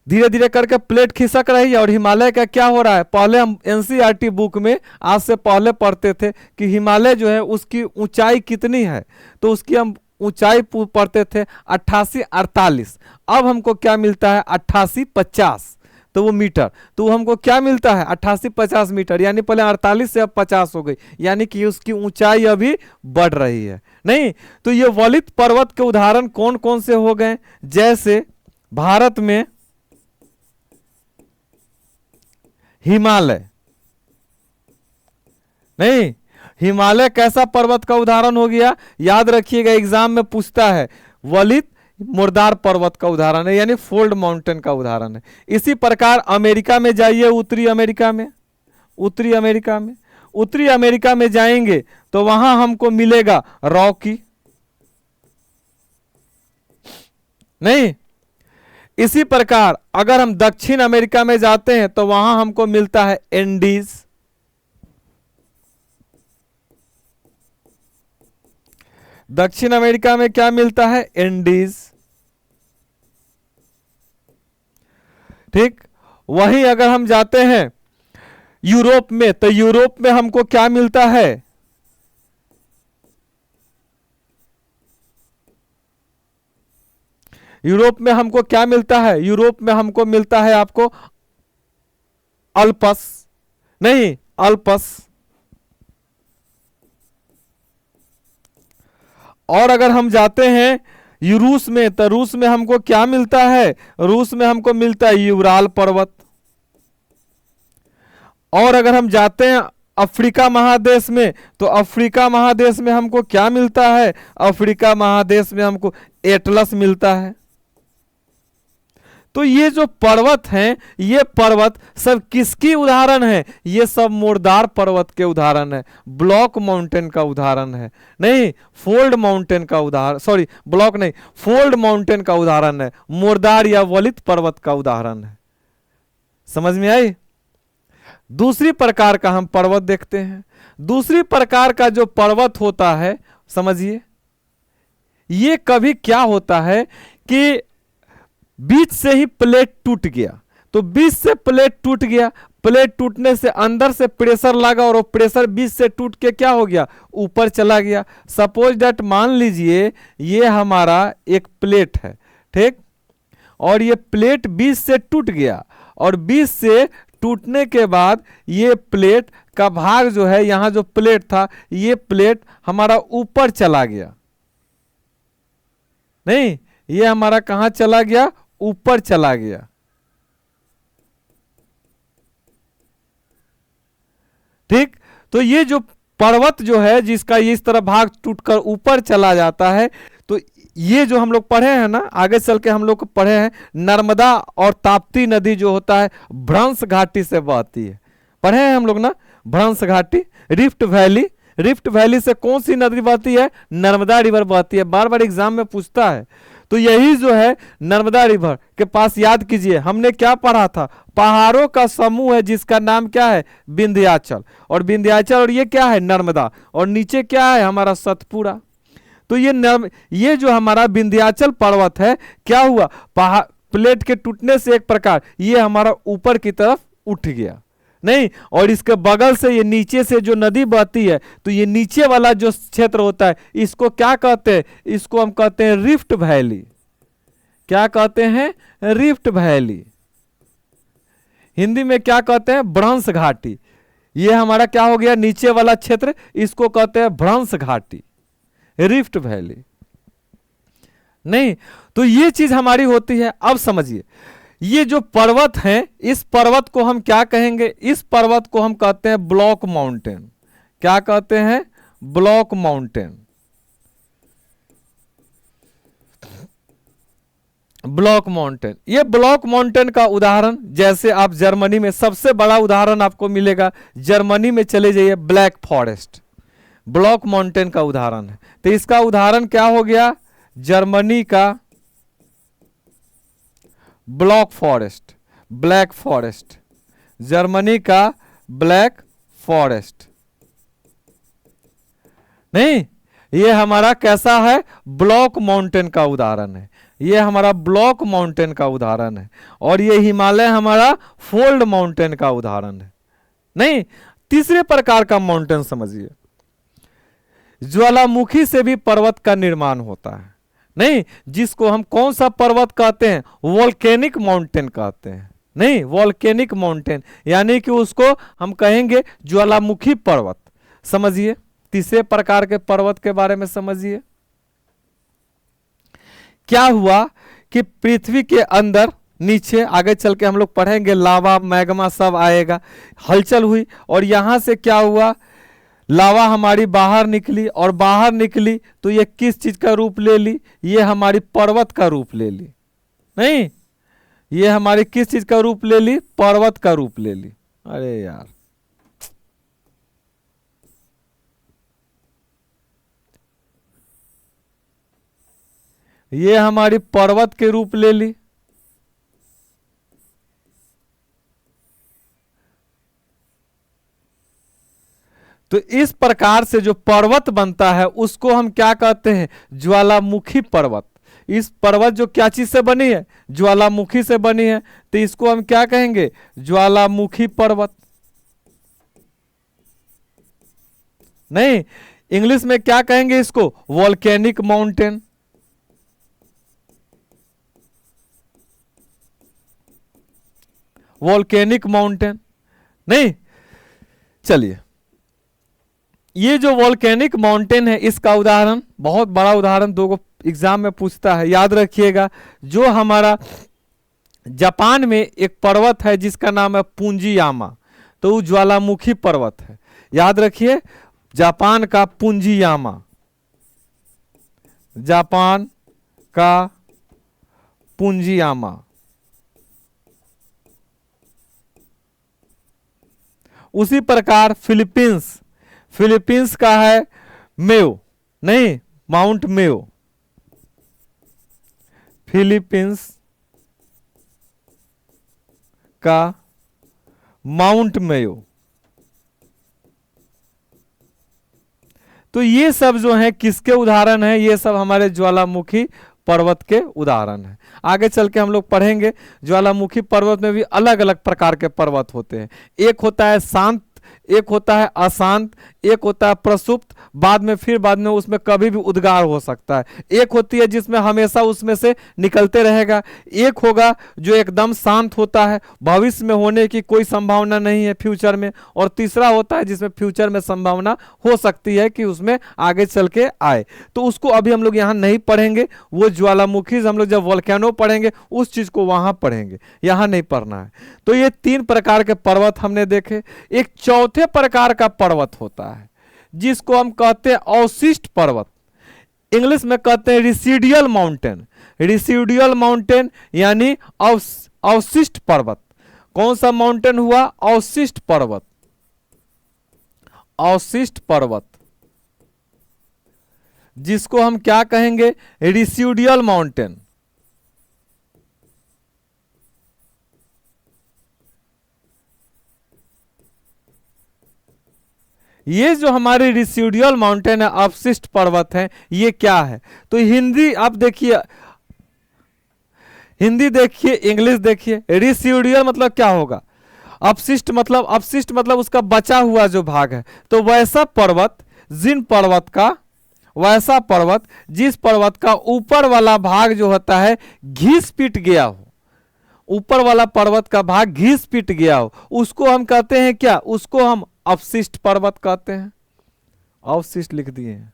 धीरे धीरे करके प्लेट खिसक रही है, और हिमालय का क्या हो रहा है, पहले हम एनसीईआरटी बुक में आज से पहले पढ़ते थे कि हिमालय जो है उसकी ऊंचाई कितनी है, तो उसकी हम ऊंचाई पढ़ते थे 88-48। अब हमको क्या मिलता है, 88-50, तो वो मीटर, तो हमको क्या मिलता है, 88-50 मीटर, यानी पहले 48 से अब 50 हो गई, यानी कि उसकी ऊंचाई अभी बढ़ रही है। नहीं, तो ये वलित पर्वत के उदाहरण कौन कौन से हो गए, जैसे भारत में हिमालय। नहीं, हिमालय कैसा पर्वत का उदाहरण हो गया? याद रखिएगा, एग्जाम में पूछता है। वलित मुर्दार पर्वत का उदाहरण है, यानी फोल्ड माउंटेन का उदाहरण है। इसी प्रकार अमेरिका में जाइए, उत्तरी अमेरिका में, उत्तरी अमेरिका में, उत्तरी अमेरिका में जाएंगे तो वहां हमको मिलेगा रॉकी, नहीं। इसी प्रकार अगर हम दक्षिण अमेरिका में जाते हैं तो वहां हमको मिलता है एंडीज। दक्षिण अमेरिका में क्या मिलता है? एंडीज, ठीक। वहीं अगर हम जाते हैं यूरोप में तो यूरोप में हमको क्या मिलता है? यूरोप में हमको क्या मिलता है? यूरोप में हमको मिलता है आपको अल्पस, नहीं, अल्पस। और अगर हम जाते हैं रूस में तो रूस में हमको क्या मिलता है? रूस में हमको मिलता है यूराल पर्वत। और अगर हम जाते हैं अफ्रीका महादेश में तो अफ्रीका महादेश में हमको क्या मिलता है? अफ्रीका महादेश में हमको एटलस मिलता है। तो ये जो पर्वत हैं, ये पर्वत सब किसकी उदाहरण है? ये सब मुर्दार पर्वत के उदाहरण है, ब्लॉक माउंटेन का उदाहरण है, नहीं, फोल्ड माउंटेन का उदाहरण, सॉरी ब्लॉक नहीं, फोल्ड माउंटेन का उदाहरण है, मुर्दार या वलित पर्वत का उदाहरण है। समझ में आई? दूसरी प्रकार का हम पर्वत देखते हैं। दूसरी प्रकार का जो पर्वत होता है, समझिए, ये कभी क्या होता है कि बीच से ही प्लेट टूट गया, तो बीच से प्लेट टूट गया, प्लेट टूटने से अंदर से प्रेशर लगा और वो प्रेशर बीच से टूट के क्या हो गया? ऊपर चला गया। सपोज दैट, मान लीजिए ये हमारा एक प्लेट है, ठीक, और ये प्लेट बीच से टूट गया, और बीच से टूटने के बाद ये प्लेट का भाग जो है, यहां जो प्लेट था, ये प्लेट हमारा ऊपर चला गया, नहीं, ये हमारा कहां चला गया? ऊपर चला गया। ठीक, तो ये जो पर्वत जो है जिसका ये इस तरह भाग टूटकर ऊपर चला जाता है, तो ये जो हम लोग पढ़े हैं ना, आगे चल के हम लोग पढ़े हैं, नर्मदा और ताप्ती नदी जो होता है भ्रंश घाटी से बहती है, पढ़े हैं हम लोग ना, भ्रंश घाटी। रिफ्ट वैली, रिफ्ट वैली से कौन सी नदी बहती है? नर्मदा रिवर बहती है, बार बार एग्जाम में पूछता है। तो यही जो है नर्मदा रिवर के पास, याद कीजिए हमने क्या पढ़ा था? पहाड़ों का समूह है जिसका नाम क्या है? विंध्याचल, और विंध्याचल, और ये क्या है? नर्मदा, और नीचे क्या है? हमारा सतपुड़ा। तो ये जो हमारा विंध्याचल पर्वत है, क्या हुआ? प्लेट के टूटने से एक प्रकार ये हमारा ऊपर की तरफ उठ गया, नहीं, और इसके बगल से ये नीचे से जो नदी बहती है, तो ये नीचे वाला जो क्षेत्र होता है, इसको क्या कहते हैं? इसको हम कहते हैं रिफ्ट वैली। क्या कहते हैं? Rift valley. हिंदी में क्या कहते हैं? भ्रंश घाटी। ये हमारा क्या हो गया? नीचे वाला क्षेत्र, इसको कहते हैं भ्रंश घाटी, रिफ्ट वैली, नहीं। तो ये चीज हमारी होती है। अब समझिए, ये जो पर्वत है, इस पर्वत को हम क्या कहेंगे? इस पर्वत को हम कहते हैं ब्लॉक माउंटेन। क्या कहते हैं? Block mountain, block mountain. ये ब्लॉक माउंटेन का उदाहरण, जैसे आप जर्मनी में सबसे बड़ा उदाहरण आपको मिलेगा, जर्मनी में चले जाइए, ब्लैक फॉरेस्ट ब्लॉक माउंटेन का उदाहरण है। तो इसका उदाहरण क्या हो गया? जर्मनी का block forest, black forest, Germany का ब्लैक फॉरेस्ट, नहीं, ये हमारा कैसा है? ब्लॉक माउंटेन का उदाहरण है। ये हमारा ब्लॉक माउंटेन का उदाहरण है, और ये हिमालय हमारा फोल्ड माउंटेन का उदाहरण है, नहीं। तीसरे प्रकार का माउंटेन समझिए, ज्वालामुखी से भी पर्वत का निर्माण होता है, नहीं, जिसको हम कौन सा पर्वत कहते हैं? वोल्केनिक माउंटेन कहते हैं, नहीं, वोल्केनिक माउंटेन, यानी कि उसको हम कहेंगे ज्वालामुखी पर्वत। समझिए, तीसरे प्रकार के पर्वत के बारे में समझिए। क्या हुआ कि पृथ्वी के अंदर, नीचे आगे चल के हम लोग पढ़ेंगे, लावा मैग्मा सब आएगा, हलचल हुई, और यहां से क्या हुआ? लावा हमारी बाहर निकली, और बाहर निकली तो ये किस चीज का रूप ले ली? ये हमारी पर्वत का रूप ले ली। नहीं, ये हमारी किस चीज का रूप ले ली? पर्वत का रूप ले ली। अरे यार, ये हमारी पर्वत के रूप ले ली। तो इस प्रकार से जो पर्वत बनता है उसको हम क्या कहते हैं? ज्वालामुखी पर्वत। इस पर्वत जो क्या चीज से बनी है? ज्वालामुखी से बनी है, तो इसको हम क्या कहेंगे? ज्वालामुखी पर्वत। नहीं, इंग्लिश में क्या कहेंगे इसको? Volcanic mountain. Volcanic mountain. नहीं, चलिए, ये जो वॉल्केनिक माउंटेन है इसका उदाहरण, बहुत बड़ा उदाहरण, दो को एग्जाम में पूछता है, याद रखिएगा। जो हमारा जापान में एक पर्वत है जिसका नाम है पुंजियामा, तो वो ज्वालामुखी पर्वत है। याद रखिए, जापान का पुंजियामा, जापान का पुंजियामा। उसी प्रकार फिलीपींस, फिलीपींस का है मेयो, नहीं, माउंट मेयो। फिलीपींस का माउंट मेयो। तो ये सब जो है किसके उदाहरण है? ये सब हमारे ज्वालामुखी पर्वत के उदाहरण है। आगे चल के हम लोग पढ़ेंगे, ज्वालामुखी पर्वत में भी अलग अलग प्रकार के पर्वत होते हैं। एक होता है शांत, एक होता है अशांत, एक होता है प्रसुप्त, बाद में उसमें कभी भी उद्गार हो सकता है। एक होती है जिसमें हमेशा उसमें से निकलते रहेगा। एक होगा जो एकदम शांत होता है, भविष्य में होने की कोई संभावना नहीं है फ्यूचर में। और तीसरा होता है जिसमें फ्यूचर में संभावना हो सकती है कि उसमें आगे चल के आए। तो उसको अभी हम लोग यहाँ नहीं पढ़ेंगे, वो ज्वालामुखी हम लोग जब वोल्केनो पढ़ेंगे उस चीज को वहां पढ़ेंगे, यहाँ नहीं पढ़ना है। तो ये 3 प्रकार के पर्वत हमने देखे। एक चौथे प्रकार का पर्वत होता है जिसको हम कहते हैं अवशिष्ट पर्वत। इंग्लिश में कहते हैं रिसीडियल माउंटेन। रिसीडियल माउंटेन यानी अवशिष्ट पर्वत। कौन सा माउंटेन हुआ? अवशिष्ट पर्वत। अवशिष्ट पर्वत जिसको हम क्या कहेंगे? रिसीडियल माउंटेन। ये जो हमारे रिसीडियल माउंटेन है, अवशिष्ट पर्वत है, ये क्या है? तो हिंदी आप देखिए, हिंदी देखिए, इंग्लिश देखिए। रिसीडियल मतलब क्या होगा? अपशिष्ट मतलब उसका बचा हुआ जो भाग है। तो वैसा पर्वत, वैसा पर्वत जिस पर्वत का ऊपर वाला भाग जो होता है घिस पिट गया हो, ऊपर वाला पर्वत का भाग घिस पिट गया हो, उसको हम कहते हैं क्या? उसको हम अपशिष्ट पर्वत कहते हैं। अवशिष्ट लिख दिए हैं,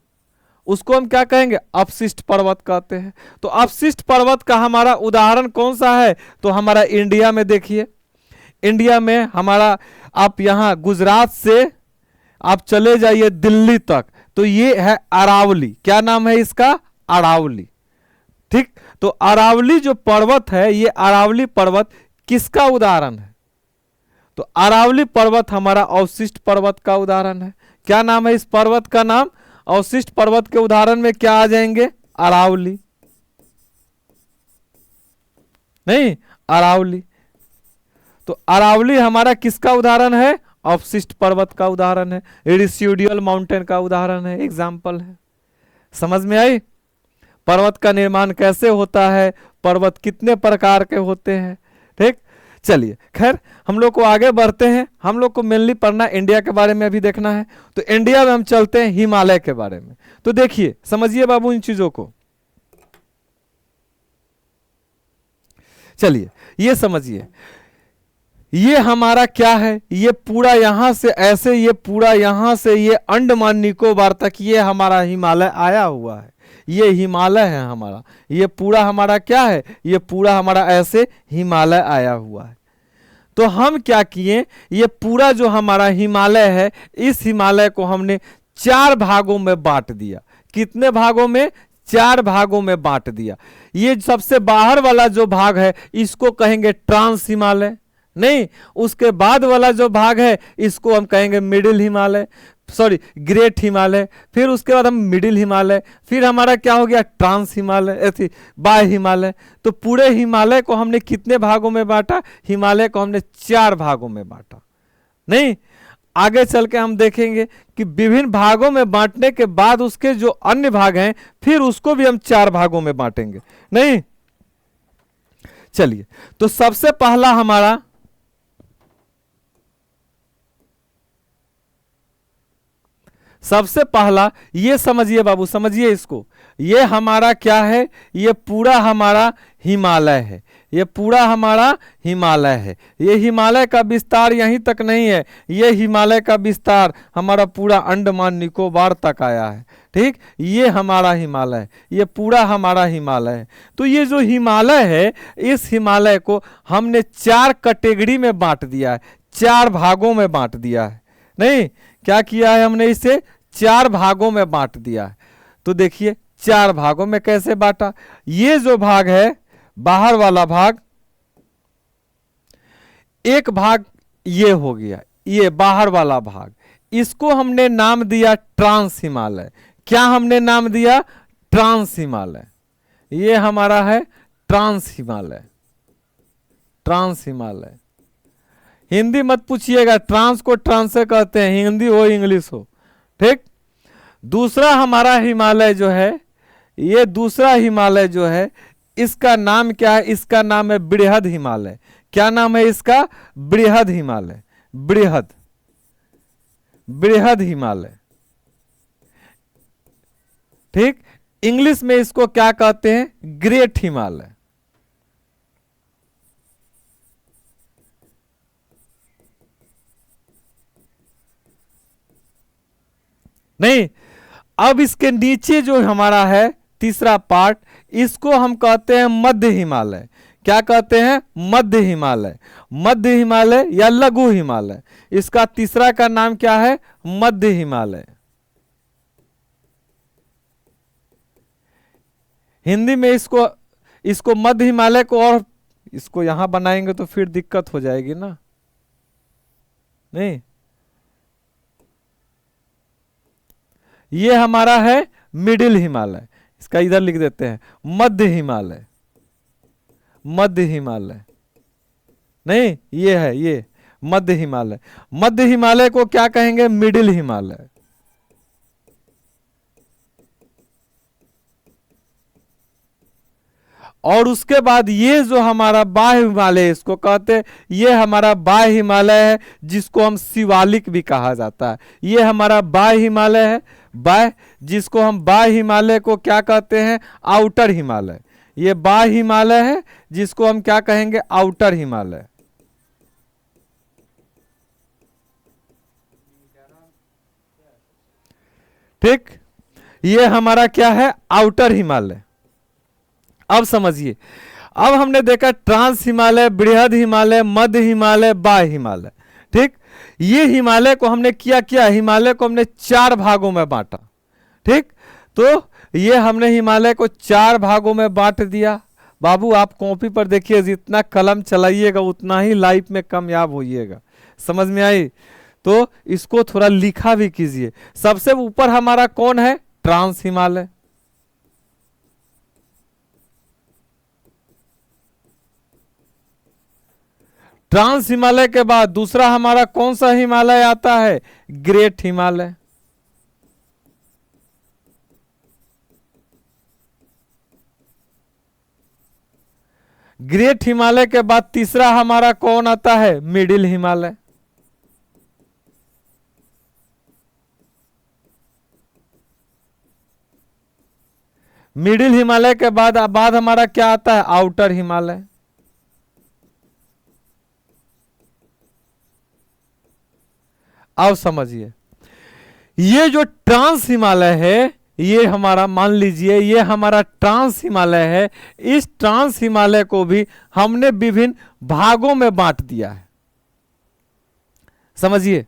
उसको हम क्या कहेंगे? अपशिष्ट पर्वत कहते हैं। तो अपशिष्ट पर्वत का हमारा उदाहरण कौन सा है? तो हमारा इंडिया में देखिए, इंडिया में हमारा, आप यहां गुजरात से आप चले जाइए दिल्ली तक, तो ये है अरावली। क्या नाम है इसका? अरावली। ठीक, तो अरावली जो पर्वत है, ये अरावली पर्वत किसका उदाहरण है? तो अरावली पर्वत हमारा अवशिष्ट पर्वत का उदाहरण है। क्या नाम है इस पर्वत का? नाम अवशिष्ट पर्वत के उदाहरण में क्या आ जाएंगे? अरावली, नहीं, अरावली। तो अरावली हमारा किसका उदाहरण है? अवशिष्ट पर्वत का उदाहरण है, रिसीडियल माउंटेन का उदाहरण है, एग्जाम्पल है। समझ में आई? पर्वत का निर्माण कैसे होता है, पर्वत कितने प्रकार के होते हैं। ठीक, चलिए, खैर हम लोग को आगे बढ़ते हैं। हम लोग को मेनली पढ़ना इंडिया के बारे में अभी देखना है। तो इंडिया में हम चलते हैं हिमालय के बारे में। तो देखिए, समझिए बाबू इन चीजों को। चलिए, ये समझिए, ये हमारा क्या है? ये पूरा यहां से ऐसे, ये पूरा यहां से ये अंडमान निकोबार तक ये हमारा हिमालय आया हुआ है। ये हिमालय है हमारा, ये पूरा हमारा क्या है? ये पूरा हमारा ऐसे हिमालय आया हुआ है। तो हम क्या किए, ये पूरा जो हमारा हिमालय है, इस हिमालय को हमने 4 भागों में बांट दिया। कितने भागों में? 4 भागों में बांट दिया। ये सबसे बाहर वाला जो भाग है इसको कहेंगे ट्रांस हिमालय, नहीं, उसके बाद वाला जो भाग है इसको हम कहेंगे middle Himalaya, sorry great Himalaya, फिर उसके बाद हम मिडिल हिमालय, फिर हमारा क्या हो गया ट्रांस हिमालय, ऐसी बाह्य हिमालय। तो पूरे हिमालय को हमने कितने भागों में बांटा? हिमालय को हमने 4 भागों में बांटा। नहीं, आगे चल के हम देखेंगे कि विभिन्न भागों में बांटने के बाद उसके जो अन्य भाग हैं फिर उसको भी हम 4 भागों में बांटेंगे। नहीं, चलिए, तो सबसे पहला हमारा सबसे पहला ये समझिए बाबू, समझिए इसको, ये हमारा क्या है? ये पूरा हमारा हिमालय है, ये पूरा हमारा हिमालय है। ये हिमालय का विस्तार यहीं तक नहीं है, ये हिमालय का विस्तार हमारा पूरा अंडमान निकोबार तक आया है। ठीक, ये हमारा हिमालय है, ये पूरा हमारा हिमालय है। तो ये जो हिमालय है, इस हिमालय को हमने 4 कैटेगरी में बांट दिया है, 4 भागों में बांट दिया है। नहीं, क्या किया है हमने? इसे 4 भागों में बांट दिया है। तो देखिए 4 भागों में कैसे बांटा। ये जो भाग है, बाहर वाला भाग, एक भाग ये हो गया, ये बाहर वाला भाग, इसको हमने नाम दिया ट्रांस हिमालय। क्या हमने नाम दिया? ट्रांस हिमालय। ये हमारा है ट्रांस हिमालय, ट्रांस हिमालय। हिंदी मत पूछिएगा, ट्रांस को ट्रांस से कहते हैं, हिंदी हो इंग्लिश हो। ठीक, दूसरा हमारा हिमालय जो है, ये दूसरा हिमालय जो है, इसका नाम क्या है? इसका नाम है बृहद हिमालय। क्या नाम है इसका? बृहद हिमालय, बृहद, बृहद हिमालय। ठीक, इंग्लिश में इसको क्या कहते हैं? ग्रेट हिमालय। नहीं, अब इसके नीचे जो हमारा है तीसरा पार्ट, इसको हम कहते हैं मध्य हिमालय। क्या कहते हैं? मध्य हिमालय, मध्य हिमालय या लघु हिमालय। इसका तीसरा का नाम क्या है? मध्य हिमालय। हिंदी में इसको मध्य हिमालय को, और इसको यहां बनाएंगे तो फिर दिक्कत हो जाएगी ना। नहीं, ये हमारा है मिडिल हिमालय, इसका इधर लिख देते हैं मध्य हिमालय, मध्य हिमालय। नहीं, ये है, ये मध्य हिमालय। मध्य हिमालय को क्या कहेंगे? मिडिल हिमालय। और उसके बाद ये जो हमारा बाह्य हिमालय, इसको कहते हैं, ये हमारा बाह्य हिमालय है, जिसको हम शिवालिक भी कहा जाता है। ये हमारा बाह्य हिमालय है, बाह्य, जिसको हम बाह्य हिमालय को क्या कहते हैं? आउटर हिमालय। ये बाह्य हिमालय है, जिसको हम क्या कहेंगे? आउटर हिमालय। ठीक, ये हमारा क्या है? आउटर हिमालय। अब समझिए, अब हमने देखा ट्रांस हिमालय, बृहद हिमालय, मध्य हिमालय, बाह्य हिमालय। ठीक, ये हिमालय को हमने क्या हिमालय को हमने 4 भागों में बांटा। ठीक, तो ये हमने हिमालय को 4 भागों में बांट दिया। बाबू आप कॉपी पर देखिए, जितना कलम चलाइएगा उतना ही लाइफ में कामयाब होइएगा। समझ में आई? तो इसको थोड़ा लिखा भी कीजिए। सबसे ऊपर हमारा कौन है? ट्रांस हिमालय। ट्रांस हिमालय के बाद दूसरा हमारा कौन सा हिमालय आता है? ग्रेट हिमालय। ग्रेट हिमालय के बाद तीसरा हमारा कौन आता है? मिडिल हिमालय। मिडिल हिमालय के बाद हमारा क्या आता है? आउटर हिमालय। अब समझिए, ये जो ट्रांस हिमालय है, ये हमारा, मान लीजिए ये हमारा ट्रांस हिमालय है। इस ट्रांस हिमालय को भी हमने विभिन्न भागों में बांट दिया है। समझिए,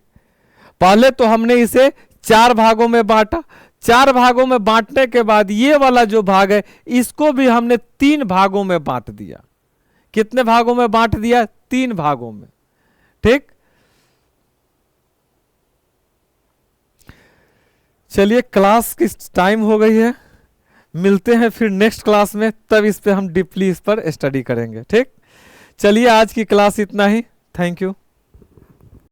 पहले तो हमने इसे 4 भागों में बांटा, 4 भागों में बांटने के बाद ये वाला जो भाग है इसको भी हमने 3 भागों में बांट दिया। कितने भागों में बांट दिया? 3 भागों में। ठीक, चलिए क्लास की टाइम हो गई है, मिलते हैं फिर नेक्स्ट क्लास में, तब इस पे हम डीपली इस पर स्टडी करेंगे। ठीक, चलिए आज की क्लास इतना ही। Thank you.